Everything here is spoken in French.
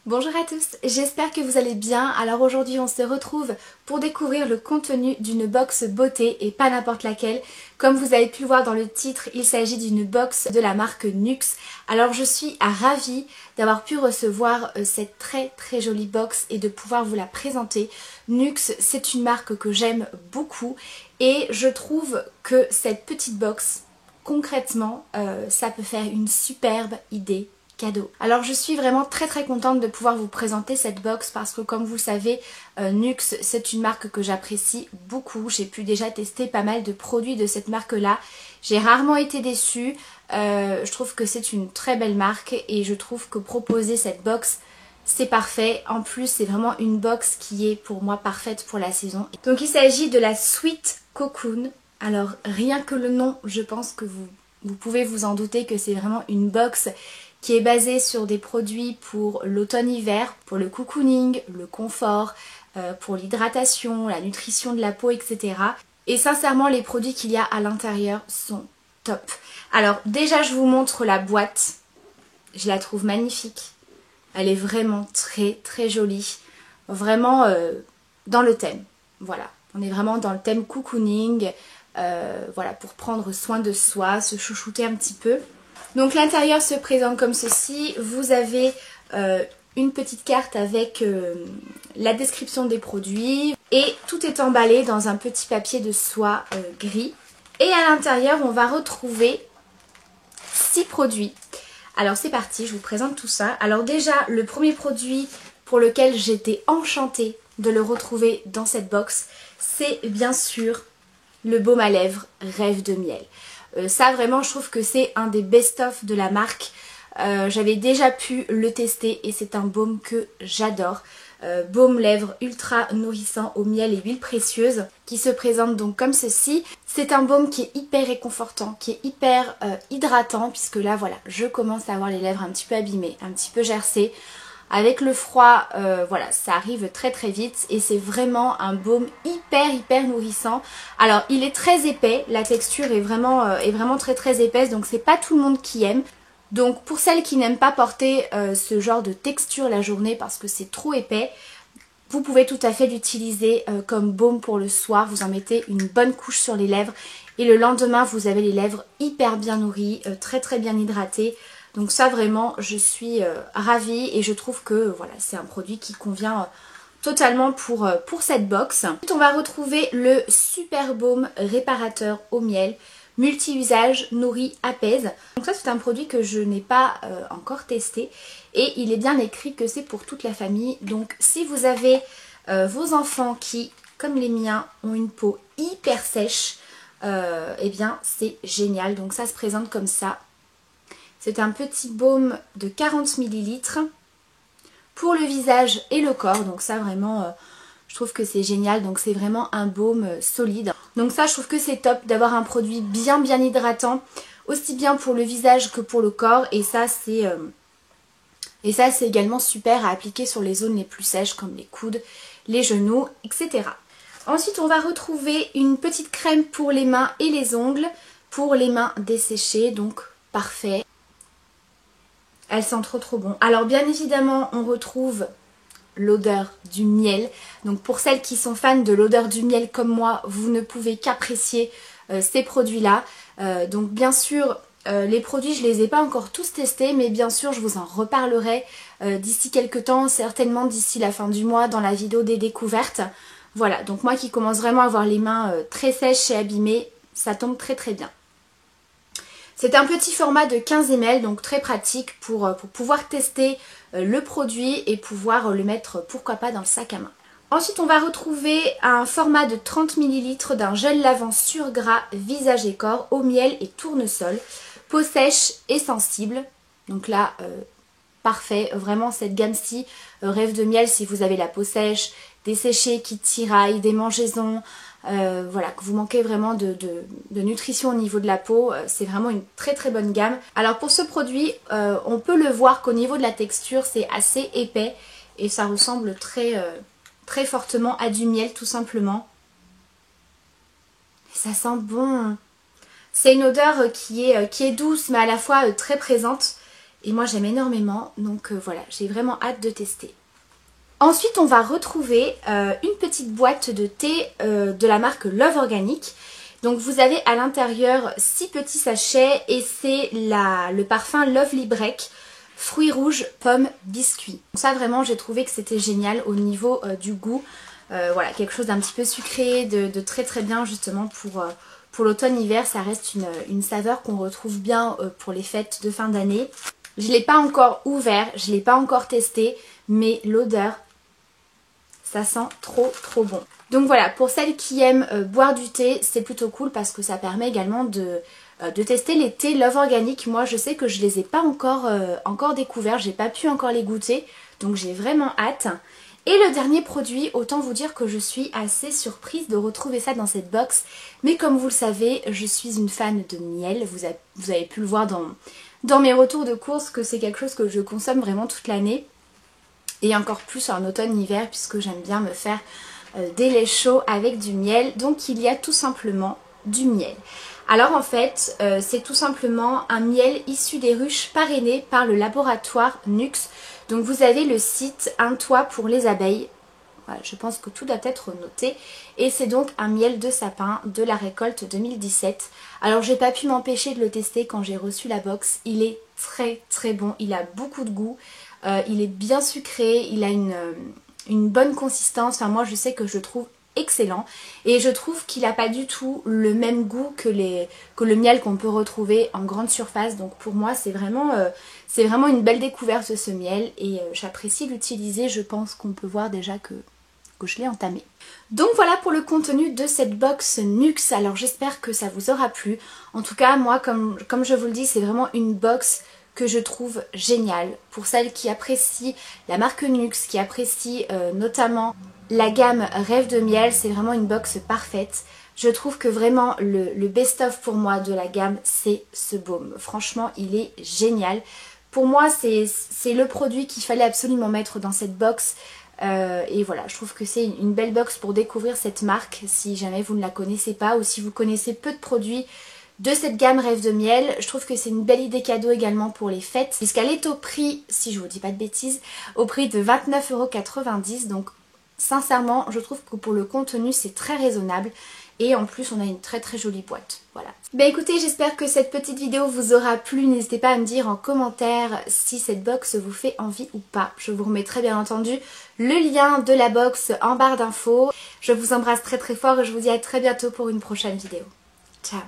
Bonjour à tous, j'espère que vous allez bien. Alors aujourd'hui on se retrouve pour découvrir le contenu d'une box beauté et pas n'importe laquelle. Comme vous avez pu le voir dans le titre, il s'agit d'une box de la marque NYX. Alors je suis ravie d'avoir pu recevoir cette très jolie box et de pouvoir vous la présenter. NYX, c'est une marque que j'aime beaucoup et je trouve que cette petite box, concrètement, ça peut faire une superbe idée cadeau. Alors je suis vraiment très contente de pouvoir vous présenter cette box parce que comme vous le savez, NYX c'est une marque que j'apprécie beaucoup. J'ai pu déjà tester pas mal de produits de cette marque là. J'ai rarement été déçue. Je trouve que c'est une très belle marque et je trouve que proposer cette box c'est parfait. En plus c'est vraiment une box qui est pour moi parfaite pour la saison. Donc il s'agit de la Sweet Cocoon. Alors rien que le nom, je pense que vous pouvez vous en douter que c'est vraiment une box qui est basée sur des produits pour l'automne-hiver, pour le cocooning, le confort, pour l'hydratation, la nutrition de la peau, etc. Et sincèrement, les produits qu'il y a à l'intérieur sont top. Alors déjà, je vous montre la boîte. Je la trouve magnifique. Elle est vraiment très jolie. Vraiment dans le thème. Voilà, on est vraiment dans le thème cocooning. Voilà, pour prendre soin de soi, se chouchouter un petit peu. Donc l'intérieur se présente comme ceci. Vous avez une petite carte avec la description des produits et tout est emballé dans un petit papier de soie gris. Et à l'intérieur, on va retrouver 6 produits. Alors c'est parti, je vous présente tout ça. Alors déjà, le premier produit pour lequel j'étais enchantée de le retrouver dans cette box, c'est bien sûr le baume à lèvres Rêve de Miel. Ça vraiment je trouve que c'est un des best-of de la marque. J'avais déjà pu le tester et c'est un baume que j'adore. Baume lèvres ultra nourrissant au miel et huile précieuse qui se présente donc comme ceci. C'est un baume qui est hyper réconfortant, qui est hyper hydratant puisque là voilà, je commence à avoir les lèvres un petit peu abîmées, un petit peu gercées. Avec le froid, voilà, ça arrive très vite et c'est vraiment un baume hyper nourrissant. Alors il est très épais, la texture est vraiment très épaisse, donc c'est pas tout le monde qui aime. Donc pour celles qui n'aiment pas porter ce genre de texture la journée parce que c'est trop épais, vous pouvez tout à fait l'utiliser comme baume pour le soir. Vous en mettez une bonne couche sur les lèvres et le lendemain vous avez les lèvres hyper bien nourries, très bien hydratées. Donc ça vraiment je suis ravie et je trouve que voilà, c'est un produit qui convient totalement pour cette box. Ensuite on va retrouver le Super Baume réparateur au miel, multi-usage, nourrit, apaise. Donc ça c'est un produit que je n'ai pas encore testé et il est bien écrit que c'est pour toute la famille. Donc si vous avez vos enfants qui, comme les miens, ont une peau hyper sèche, eh bien c'est génial. Donc ça se présente comme ça. C'est un petit baume de 40 ml pour le visage et le corps. Donc ça vraiment, je trouve que c'est génial. Donc c'est vraiment un baume solide. Donc ça je trouve que c'est top d'avoir un produit bien hydratant. Aussi bien pour le visage que pour le corps. Et ça c'est également super à appliquer sur les zones les plus sèches comme les coudes, les genoux, etc. Ensuite on va retrouver une petite crème pour les mains et les ongles. Pour les mains desséchées, donc parfait. Elle sent trop bon. Alors bien évidemment on retrouve l'odeur du miel. Donc pour celles qui sont fans de l'odeur du miel comme moi, vous ne pouvez qu'apprécier ces produits là. Donc bien sûr les produits je les ai pas encore tous testés, mais bien sûr je vous en reparlerai d'ici quelques temps, certainement d'ici la fin du mois dans la vidéo des découvertes. Voilà, donc moi qui commence vraiment à avoir les mains très sèches et abîmées, ça tombe très bien. C'est un petit format de 15 ml, donc très pratique pour pouvoir tester le produit et pouvoir le mettre pourquoi pas dans le sac à main. Ensuite on va retrouver un format de 30 ml d'un gel lavant sur gras visage et corps au miel et tournesol, peau sèche et sensible. Donc là parfait, vraiment cette gamme-ci, Rêve de Miel si vous avez la peau sèche, des séchés qui tiraillent, des mangeaisons, voilà, que vous manquez vraiment de nutrition au niveau de la peau, c'est vraiment une très bonne gamme. Alors pour ce produit, on peut le voir qu'au niveau de la texture c'est assez épais et ça ressemble très fortement à du miel tout simplement. Et ça sent bon. C'est une odeur qui est douce mais à la fois très présente. et moi j'aime énormément, donc voilà, j'ai vraiment hâte de tester. Ensuite on va retrouver une petite boîte de thé de la marque Love Organic. Donc vous avez à l'intérieur 6 petits sachets et c'est le parfum Lovely Break, fruits rouges, pommes, biscuits. Donc ça vraiment j'ai trouvé que c'était génial au niveau du goût. Voilà, quelque chose d'un petit peu sucré, de très très bien justement pour l'automne-hiver. Ça reste une saveur qu'on retrouve bien pour les fêtes de fin d'année. Je ne l'ai pas encore ouvert, je ne l'ai pas encore testé, mais l'odeur, ça sent trop trop bon. Donc voilà, pour celles qui aiment boire du thé, c'est plutôt cool parce que ça permet également de tester les thés Love Organic. Moi je sais que je les ai pas encore découverts, j'ai pas pu encore les goûter, donc j'ai vraiment hâte. Et le dernier produit, autant vous dire que je suis assez surprise de retrouver ça dans cette box. Mais comme vous le savez, je suis une fan de miel, vous avez pu le voir dans mes retours de course que c'est quelque chose que je consomme vraiment toute l'année. Et encore plus en automne-hiver puisque j'aime bien me faire des laits chauds avec du miel. Donc il y a tout simplement du miel. Alors en fait c'est tout simplement un miel issu des ruches parrainé par le laboratoire Nux. Donc vous avez le site Un toit pour les abeilles. Voilà, je pense que tout doit être noté. Et c'est donc un miel de sapin de la récolte 2017. Alors j'ai pas pu m'empêcher de le tester quand j'ai reçu la box. Il est très très bon, il a beaucoup de goût. Il est bien sucré, il a une bonne consistance. Enfin moi je sais que je le trouve excellent. Et je trouve qu'il n'a pas du tout le même goût que le miel qu'on peut retrouver en grande surface. Donc pour moi c'est vraiment une belle découverte ce miel. Et j'apprécie l'utiliser. Je pense qu'on peut voir déjà que je l'ai entamé. Donc voilà pour le contenu de cette box Nux. Alors j'espère que ça vous aura plu. En tout cas moi comme je vous le dis c'est vraiment une box que je trouve géniale pour celles qui apprécient la marque Nux, qui apprécient notamment la gamme Rêve de Miel. C'est vraiment une box parfaite. Je trouve que vraiment le best-of pour moi de la gamme c'est ce baume. Franchement il est génial. Pour moi c'est le produit qu'il fallait absolument mettre dans cette box. Et voilà, je trouve que c'est une belle box pour découvrir cette marque si jamais vous ne la connaissez pas ou si vous connaissez peu de produits de cette gamme Rêve de Miel. Je trouve que c'est une belle idée cadeau également pour les fêtes puisqu'elle est au prix, si je vous dis pas de bêtises, au prix de 29,90 €. Donc sincèrement je trouve que pour le contenu c'est très raisonnable. Et en plus on a une très très jolie boîte. Voilà. Bah écoutez, j'espère que cette petite vidéo vous aura plu. N'hésitez pas à me dire en commentaire si cette box vous fait envie ou pas. Je vous remettrai bien entendu le lien de la box en barre d'infos. Je vous embrasse très très fort et je vous dis à très bientôt pour une prochaine vidéo. Ciao.